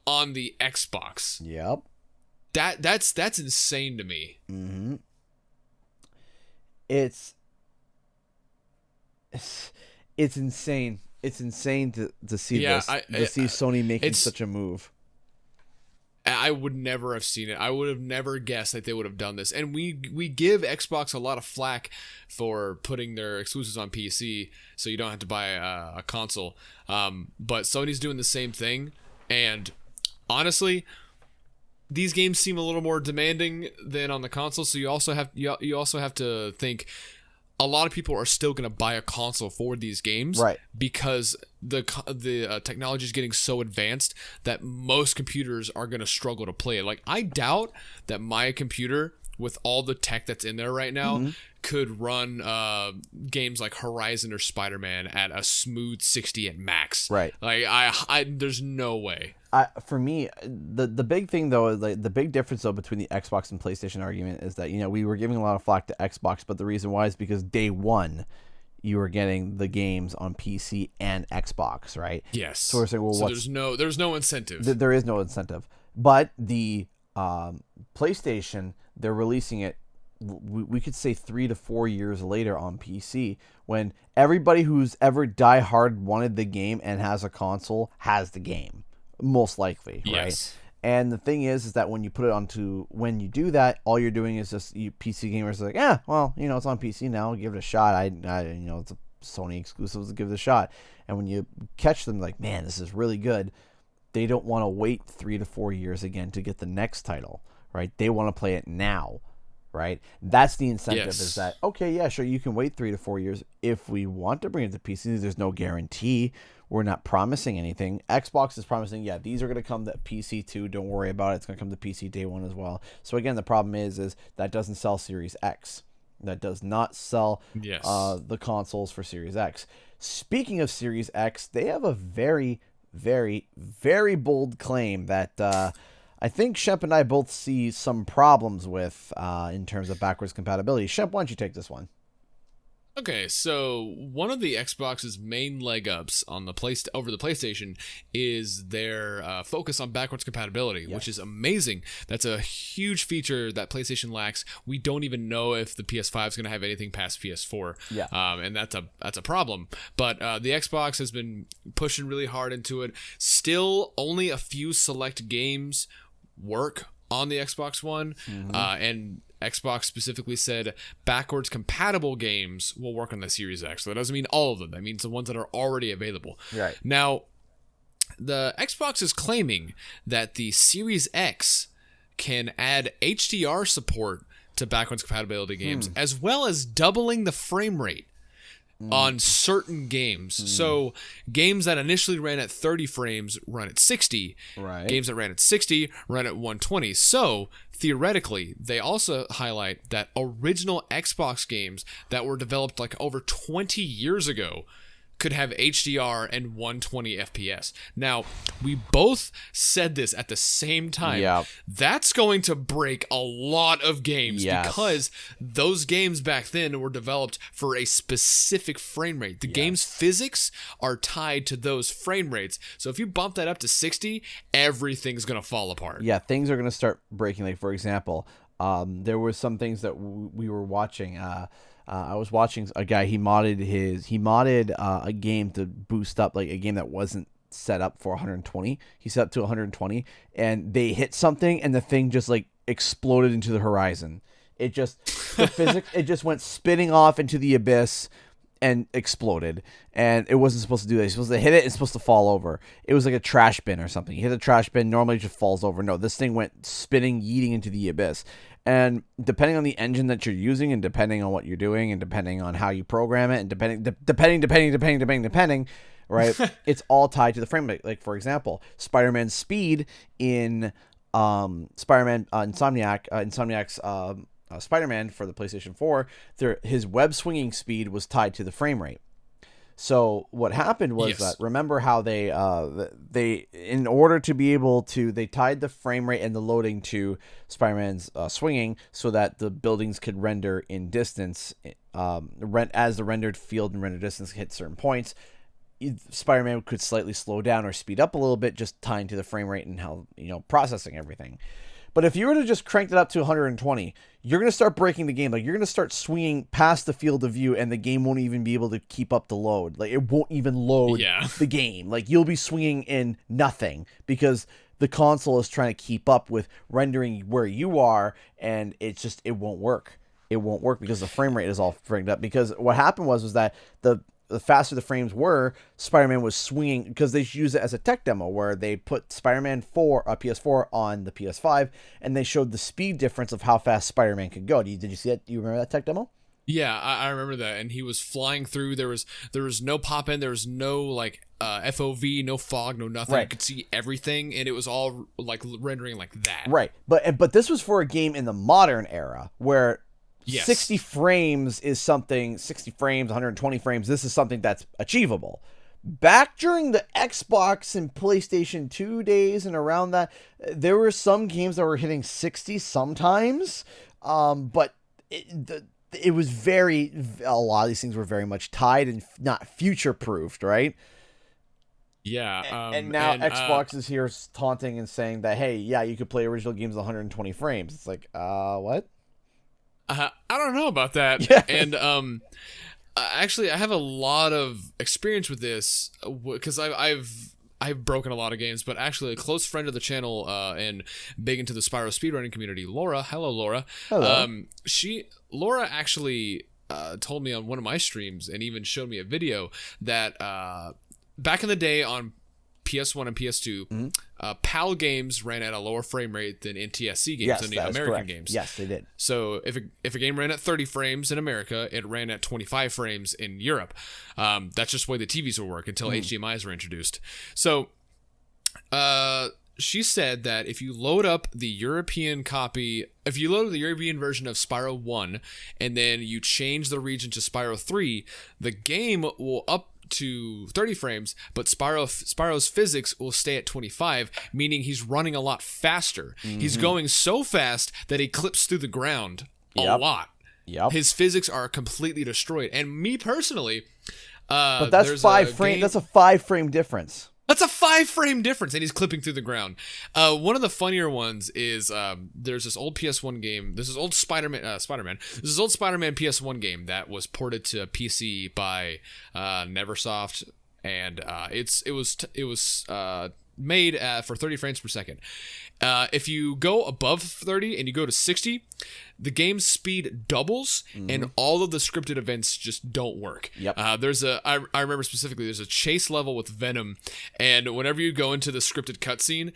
on the Xbox. Yep. That's insane to me. Mm-hmm. It's insane. It's insane to see this. To see Sony making such a move. I would never have seen it. I would have never guessed that they would have done this. And we give Xbox a lot of flack for putting their exclusives on PC, so you don't have to buy a console. But Sony's doing the same thing. And honestly, these games seem a little more demanding than on the console. So you also have to think a lot of people are still going to buy a console for these games, right? Because the technology is getting so advanced that most computers are going to struggle to play it. Like, I doubt that my computer, with all the tech that's in there right now, could run games like Horizon or Spider-Man at a smooth 60 at max. Right. Like, I there's no way. For me, the big thing though, is like the big difference though between the Xbox and PlayStation argument is that, we were giving a lot of flack to Xbox, but the reason why is because day one you were getting the games on PC and Xbox, right? Yes. So we're saying, well, there's no incentive. There is no incentive, but the PlayStation, they're releasing it. We could say 3 to 4 years later on PC, when everybody who's ever diehard wanted the game and has a console has the game. Most likely, right? Yes. And the thing is that when you do that, all you're doing is just PC gamers are like, yeah, well, it's on PC now, give it a shot. It's a Sony exclusive, so give it a shot. And when you catch them, like, man, this is really good, they don't want to wait 3 to 4 years again to get the next title, right? They want to play it now, right? That's the incentive. Yes. Is that, okay, yeah, sure, you can wait 3 to 4 years. If we want to bring it to PC, there's no guarantee. We're not promising anything. Xbox is promising, yeah, these are going to come to PC too. Don't worry about it. It's going to come to PC day one as well. So again, the problem is that doesn't sell Series X. That does not sell the consoles for Series X. Speaking of Series X, they have a very, very, very bold claim that I think Shemp and I both see some problems with in terms of backwards compatibility. Shemp, why don't you take this one? Okay, so one of the Xbox's main leg ups on the over the PlayStation is their focus on backwards compatibility, which is amazing. That's a huge feature that PlayStation lacks. We don't even know if the PS5 is going to have anything past PS4, and that's a problem. But the Xbox has been pushing really hard into it. Still, only a few select games work on the Xbox One, and Xbox specifically said backwards compatible games will work on the Series X. So that doesn't mean all of them. That means the ones that are already available. Right. Now, the Xbox is claiming that the Series X can add HDR support to backwards compatibility games, as well as doubling the frame rate on certain games. So games that initially ran at 30 frames run at 60. Right. Games that ran at 60 run at 120. So theoretically, they also highlight that original Xbox games that were developed like over 20 years ago could have HDR and 120 FPS. Now, we both said this at the same time. Yeah. That's going to break a lot of games because those games back then were developed for a specific frame rate. The game's physics are tied to those frame rates. So if you bump that up to 60, everything's going to fall apart. Yeah, things are going to start breaking. Like, for example, there were some things that we were watching. I was watching a guy. He modded a game to boost up, like a game that wasn't set up for 120. He set up to 120, and they hit something, and the thing just like exploded into the horizon. It just it just went spinning off into the abyss and exploded. And it wasn't supposed to do that. You're supposed to hit it. It's supposed to fall over. It was like a trash bin or something. You hit a trash bin, normally it just falls over. No, this thing went spinning, yeeting into the abyss. And depending on the engine that you're using, and depending on what you're doing, and depending on how you program it, and depending, right? It's all tied to the frame rate. Like, for example, Spider-Man's speed in Insomniac's Spider-Man for the PlayStation 4, his web swinging speed was tied to the frame rate. So what happened was Yes. that, remember how they in order to be able to, they tied the frame rate and the loading to Spider-Man's swinging so that the buildings could render in distance, as the rendered field and rendered distance hit certain points. Spider-Man could slightly slow down or speed up a little bit, just tying to the frame rate and how, processing everything. But if you were to just crank it up to 120, you're going to start breaking the game. Like, you're going to start swinging past the field of view, and the game won't even be able to keep up the load. Like, it won't even load the game. Like, you'll be swinging in nothing because the console is trying to keep up with rendering where you are, and it won't work. It won't work because the frame rate is all framed up. Because what happened was that the faster the frames were, Spider-Man was swinging, because they used it as a tech demo where they put Spider-Man PS4 on the PS5, and they showed the speed difference of how fast Spider-Man could go. Did you see that? Do you remember that tech demo? Yeah, I remember that, and he was flying through. There was no pop in, there was no like FOV, no fog, no nothing. Right. You could see everything, and it was all like rendering like that. Right, but this was for a game in the modern era where 60 frames is something, 60 frames, 120 frames, this is something that's achievable. Back during the Xbox and PlayStation 2 days and around that, there were some games that were hitting 60 sometimes, but it was a lot of these things were very much tied and not future-proofed, right? Yeah. And now Xbox is here taunting and saying that, hey, yeah, you could play original games at 120 frames. It's like, what? I don't know about that. Yeah. And actually, I have a lot of experience with this because I've broken a lot of games, but actually a close friend of the channel and big into the Spyro speedrunning community, Laura. Hello, Laura. Hello. Laura actually told me on one of my streams and even showed me a video that back in the day on PS1 and PS2, PAL games ran at a lower frame rate than NTSC games, than the American games. Yes, they did. So if a game ran at 30 frames in America, it ran at 25 frames in Europe. That's just the way the TVs would work until HDMIs were introduced. So she said that if you load up the European version of Spyro 1 and then you change the region to Spyro 3, the game will up to 30 frames, but Spyro's physics will stay at 25, meaning he's running a lot faster. He's going so fast that he clips through the ground a lot. Yep. His physics are completely destroyed. And me personally, but that's 5 frame. That's a 5 frame difference. That's a 5-frame difference, and he's clipping through the ground. One of the funnier ones is there's this old PS1 game. This is old Spider-Man. This is old Spider-Man PS1 game that was ported to PC by Neversoft, and it was made for 30 frames per second. If you go above 30 and you go to 60, the game's speed doubles and all of the scripted events just don't work. Yep. I remember specifically there's a chase level with Venom, and whenever you go into the scripted cutscene,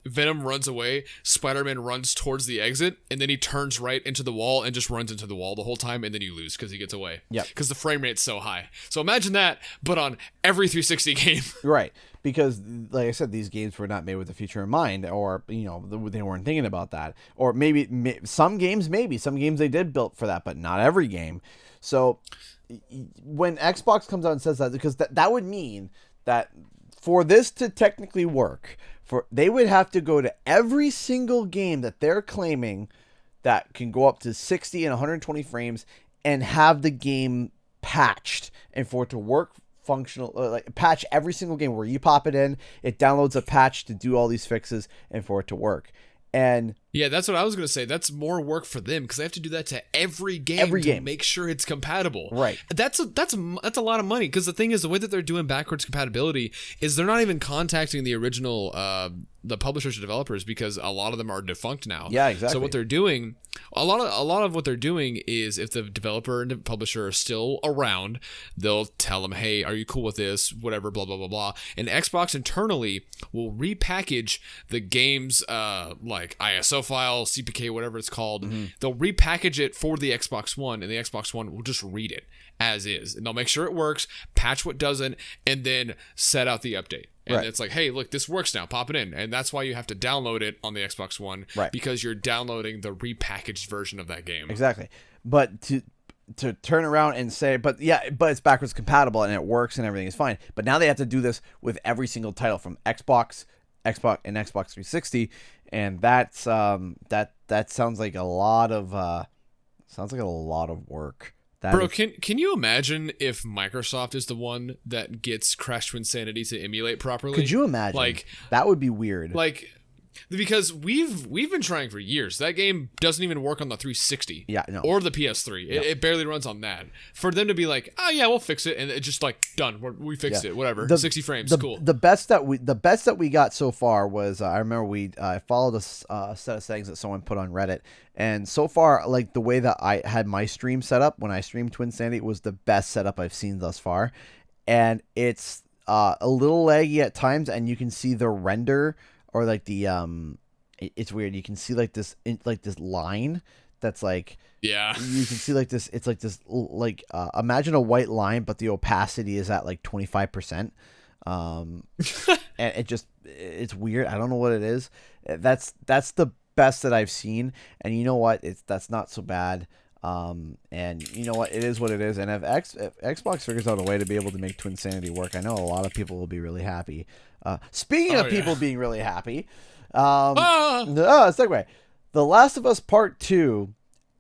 Venom runs away, Spider-Man runs towards the exit, and then he turns right into the wall and just runs into the wall the whole time, and then you lose because he gets away. Yeah. Because the frame rate's so high. So imagine that, but on every 360 game. Right. Because, like I said, these games were not made with the future in mind, or, they weren't thinking about that. Or maybe some games they did build for that, but not every game. So when Xbox comes out and says that, because that would mean that for this to technically work, they would have to go to every single game that they're claiming that can go up to 60 and 120 frames and have the game patched, and for it to work functional, patch every single game where you pop it in, it downloads a patch to do all these fixes and for it to work. And yeah, that's what I was going to say. That's more work for them because they have to do that to every game to make sure it's compatible. Right. That's a lot of money because the thing is, the way that they're doing backwards compatibility is they're not even contacting the original the publishers or developers because a lot of them are defunct now. Yeah, exactly. So what they're doing, a lot of what they're doing is if the developer and the publisher are still around, they'll tell them, hey, are you cool with this? Whatever, blah, blah, blah, blah. And Xbox internally will repackage the game's like ISO file, CPK, whatever it's called. They'll repackage it for the Xbox One, and the Xbox One will just read it as is. And they'll make sure it works, patch what doesn't, and then set out the update. And it's like, hey, look, this works now. Pop it in. And that's why you have to download it on the Xbox One. Right. Because you're downloading the repackaged version of that game. Exactly. But to turn around and say, but it's backwards compatible and it works and everything is fine. But now they have to do this with every single title from Xbox, and Xbox 360, and that's that sounds like a lot of work. Bro, can you imagine if Microsoft is the one that gets Crash Twinsanity to emulate properly? Could you imagine? Like, that would be weird. Like, because we've been trying for years. That game doesn't even work on the 360. Yeah, no. Or the PS3. Yeah. It barely runs on that. For them to be like, oh yeah, we'll fix it, and it's just like done. We fixed it. Whatever. 60 frames. Cool. The best that we got so far was I remember I followed a set of settings that someone put on Reddit, and so far, like, the way that I had my stream set up when I streamed Twinsanity was the best setup I've seen thus far, and it's a little laggy at times, and you can see the render. Or like the it's weird. You can see like this line that's like, yeah. You can see like this. It's like this imagine a white line, but the opacity is at like 25%. And it's weird. I don't know what it is. That's the best that I've seen. And you know what? That's not so bad. And you know what? It is what it is. And if Xbox figures out a way to be able to make Twinsanity work, I know a lot of people will be really happy. Speaking of people being really happy, segue. The Last of Us Part 2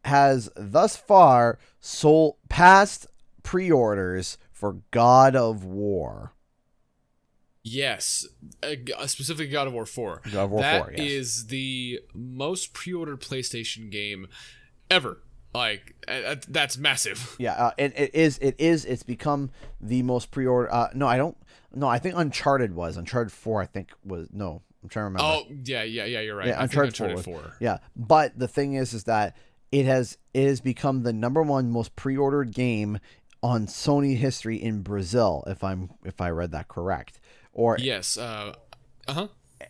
has thus far sold past pre-orders for God of War. Yes, specifically God of War 4. God of War 4, yes. Is the most pre-ordered PlayStation game ever. Like, that's massive. Yeah, and it's become the most pre-ordered. I think Uncharted 4, I think was, no, I'm trying to remember. Oh, yeah, you're right. Yeah, Uncharted 4. Yeah, but the thing is that it has become the number one most pre-ordered game on Sony history in Brazil, if I read that correct. Or yes,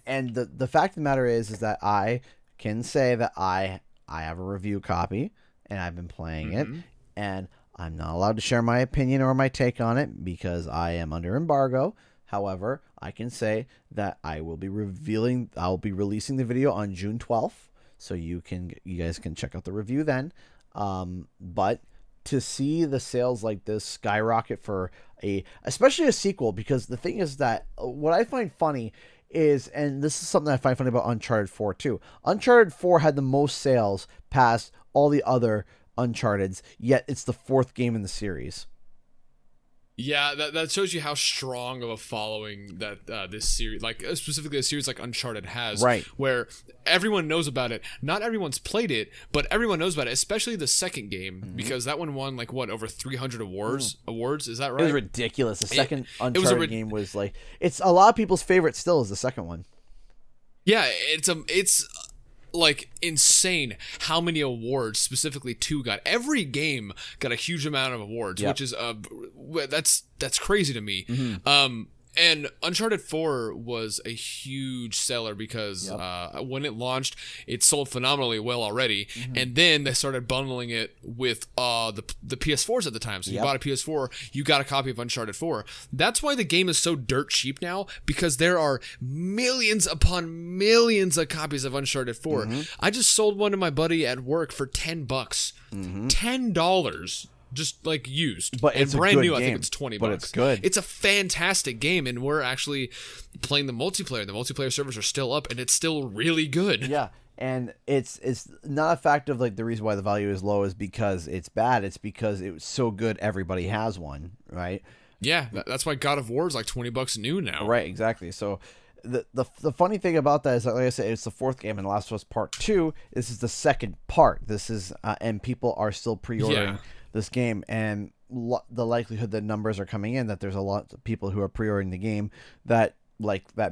And the fact of the matter is that I can say that I have a review copy and I've been playing it, and I'm not allowed to share my opinion or my take on it because I am under embargo. However, I can say that I'll be releasing the video on June 12th, so you guys can check out the review then. But to see the sales like this skyrocket for especially a sequel, because the thing is that what I find funny is, and this is something I find funny about Uncharted 4 too. Uncharted 4 had the most sales past all the other Uncharted's, yet it's the fourth game in the series. Yeah, that shows you how strong of a following that this series, like specifically a series like Uncharted has, right? Where everyone knows about it. Not everyone's played it, but everyone knows about it, especially the second game, because that one won like over 300 awards. Is that right? It was ridiculous. The second Uncharted game was like, it's a lot of people's favorite still is the second one. Yeah, it's like insane how many awards specifically 2 got. Every game got a huge amount of awards, which is that's crazy to me. And Uncharted 4 was a huge seller because when it launched, it sold phenomenally well already. And then they started bundling it with the PS4s at the time. So you bought a PS4, you got a copy of Uncharted 4. That's why the game is so dirt cheap now, because there are millions upon millions of copies of Uncharted 4. I just sold one to my buddy at work for $10. $10. Just like used, but it's brand new. Game. I think it's $20. But it's good. It's a fantastic game, and we're actually playing the multiplayer. The multiplayer servers are still up, and it's still really good. Yeah, and it's not a fact of like the reason why the value is low is because it's bad. It's because it was so good. Everybody has one, right? Yeah, that's why God of War is like $20 new now. Right, exactly. So. The funny thing about that is that, like I said, it's the fourth game, and The Last of Us Part 2. This is the second part. This is and people are still pre-ordering this game, and the likelihood that numbers are coming in that there's a lot of people who are pre-ordering the game that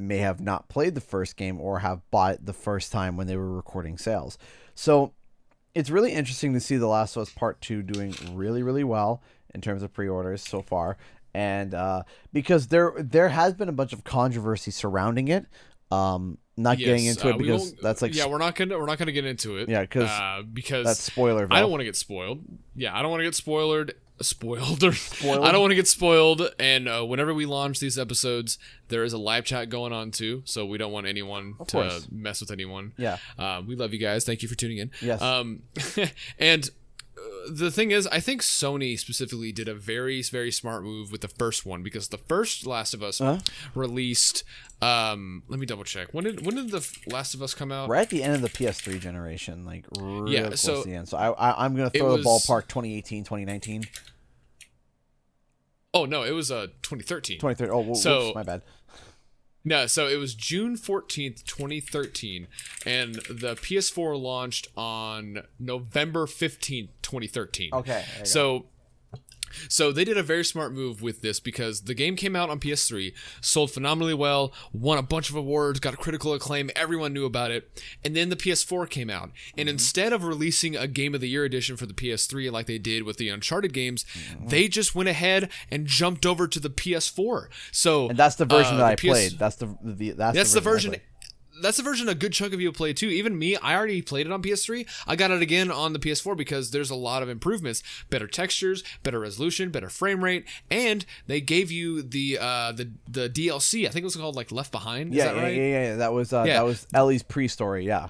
may have not played the first game or have bought it the first time when they were recording sales. So it's really interesting to see The Last of Us Part 2 doing really, really well in terms of pre-orders so far. And because there has been a bunch of controversy surrounding it, not getting into it because that's like we're not gonna get into it. Yeah, because that's spoiler. I don't want to get spoiled. Yeah, I don't want to get spoiled. I don't want to get spoiled. And whenever we launch these episodes, there is a live chat going on too, so we don't want anyone to mess with anyone. Yeah, we love you guys. Thank you for tuning in. Yes. And the thing is, I think Sony specifically did a very, very smart move with the first one, because the first Last of Us released. Let me double check. When did the Last of Us come out? Right at the end of the PS3 generation, like real close to the end. So I'm gonna throw the ballpark 2018, 2019. Oh no, it was 2013. 2013. Oh, whoops, my bad. No, so it was June 14th, 2013, and the PS4 launched on November 15th, 2013. Okay. So they did a very smart move with this, because the game came out on PS3, sold phenomenally well, won a bunch of awards, got critical acclaim, everyone knew about it, and then the PS4 came out. And instead of releasing a Game of the Year edition for the PS3 like they did with the Uncharted games, they just went ahead and jumped over to the PS4. So and that's the version that I played. That's the version. That's the version a good chunk of you played too. Even me, I already played it on PS3. I got it again on the PS4 because there's a lot of improvements, better textures, better resolution, better frame rate, and they gave you the DLC. I think it was called like Left Behind. Is that right? Yeah. That was Ellie's pre-story. Yeah.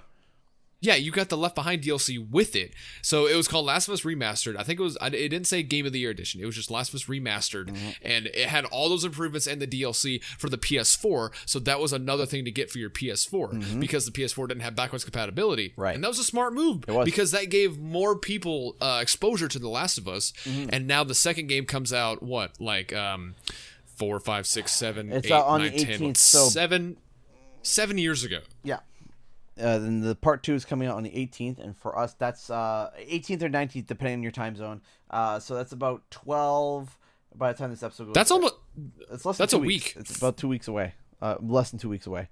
Yeah, you got the Left Behind DLC with it. So it was called Last of Us Remastered. I think it didn't say Game of the Year edition. It was just Last of Us Remastered. And it had all those improvements and the DLC for the PS4. So that was another thing to get for your PS4 because the PS4 didn't have backwards compatibility. Right. And that was a smart move because that gave more people exposure to The Last of Us. And now the second game comes out, 4, 5, 6, 7, it's 8, out on 9, the 10, 18th, so 7 years ago. Yeah. Then the part 2 is coming out on the 18th, and for us that's 18th or 19th, depending on your time zone. So that's about 12 by the time this episode goes. That's almost. It's less. That's than 2 a weeks. week. It's about 2 weeks away. Less than 2 weeks away.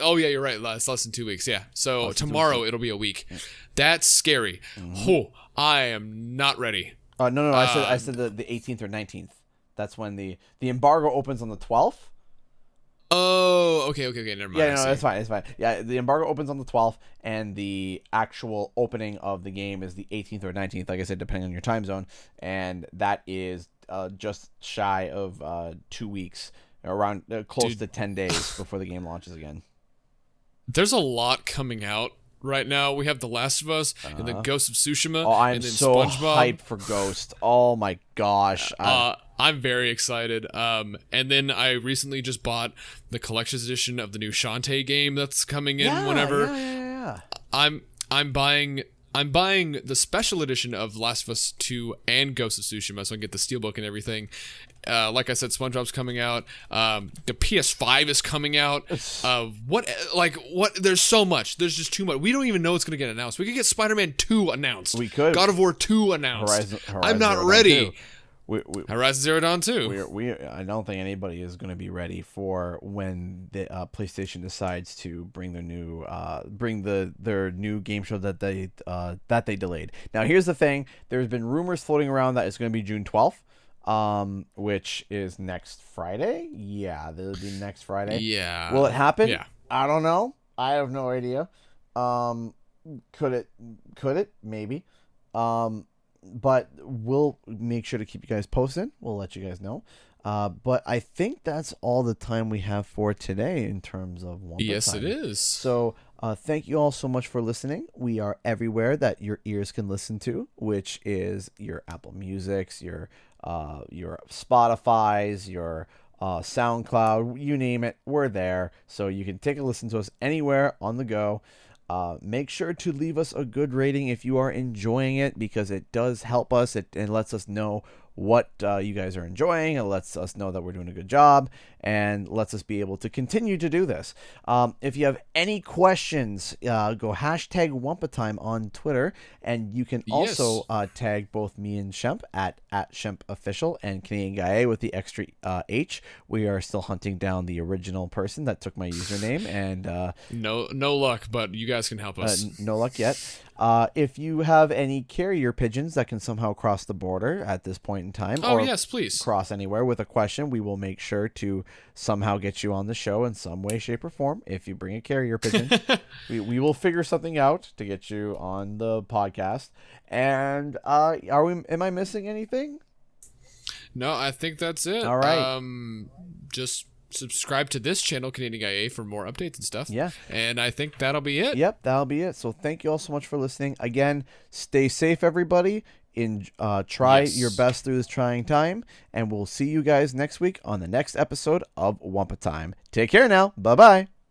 Oh yeah, you're right. It's less than 2 weeks. Yeah. So tomorrow it'll be a week. Yeah. That's scary. Oh, I am not ready. No. I said the 18th or 19th. That's when the embargo opens on the 12th. Oh, okay, never mind. Yeah, no, it's fine. Yeah, the embargo opens on the 12th, and the actual opening of the game is the 18th or 19th, like I said, depending on your time zone, and that is just shy of 2 weeks, around close to 10 days before the game launches again. There's a lot coming out right now. We have The Last of Us and then Ghost of Tsushima. Oh, I'm and then so SpongeBob. hyped for Ghost. Oh my gosh. I'm very excited. And then I recently just bought the collector's edition of the new Shantae game that's coming in whenever. Yeah. I'm buying the special edition of Last of Us 2 and Ghost of Tsushima, so I can get the steelbook and everything. Like I said, SpongeBob's coming out. The PS5 is coming out. What? There's so much. There's just too much. We don't even know what's going to get announced. We could get Spider-Man 2 announced. We could. God of War 2 announced. Horizon I'm not Zero ready. Dawn 2. Horizon Zero Dawn 2. I don't think anybody is going to be ready for when the PlayStation decides to bring their new their new game show that they delayed. Now here's the thing: there's been rumors floating around that it's going to be June 12th, which is next Friday. Yeah, that'll be next Friday. Yeah. Will it happen? Yeah. I don't know. I have no idea. Could it? Maybe. But we'll make sure to keep you guys posted. We'll let you guys know. But I think that's all the time we have for today in terms of Wumpa Yes, time. it is. So thank you all so much for listening. We are everywhere that your ears can listen to, which is your Apple Musics, your Spotify's, your SoundCloud, you name it. We're there. So you can take a listen to us anywhere on the go. Make sure to leave us a good rating if you are enjoying it, because it does help us. It lets us know what you guys are enjoying. It lets us know that we're doing a good job and lets us be able to continue to do this. If you have any questions, go hashtag WumpaTime on Twitter, and you can also tag both me and Shemp at ShempOfficial and Canadian Guy with the extra H. We are still hunting down the original person that took my username, and no luck, but you guys can help us. No luck yet. If you have any carrier pigeons that can somehow cross the border at this point in time, or yes, please cross anywhere with a question, we will make sure to somehow get you on the show in some way, shape, or form. If you bring a carrier pigeon, we will figure something out to get you on the podcast. And am I missing anything? No, I think that's it. All right. Just subscribe to this channel, Canadian Guy A, for more updates and stuff. Yeah. And I think that'll be it. Yep, that'll be it. So thank you all so much for listening. Again, stay safe, everybody. Try your best through this trying time, and we'll see you guys next week on the next episode of Wumpa Time. Take care now. Bye-bye.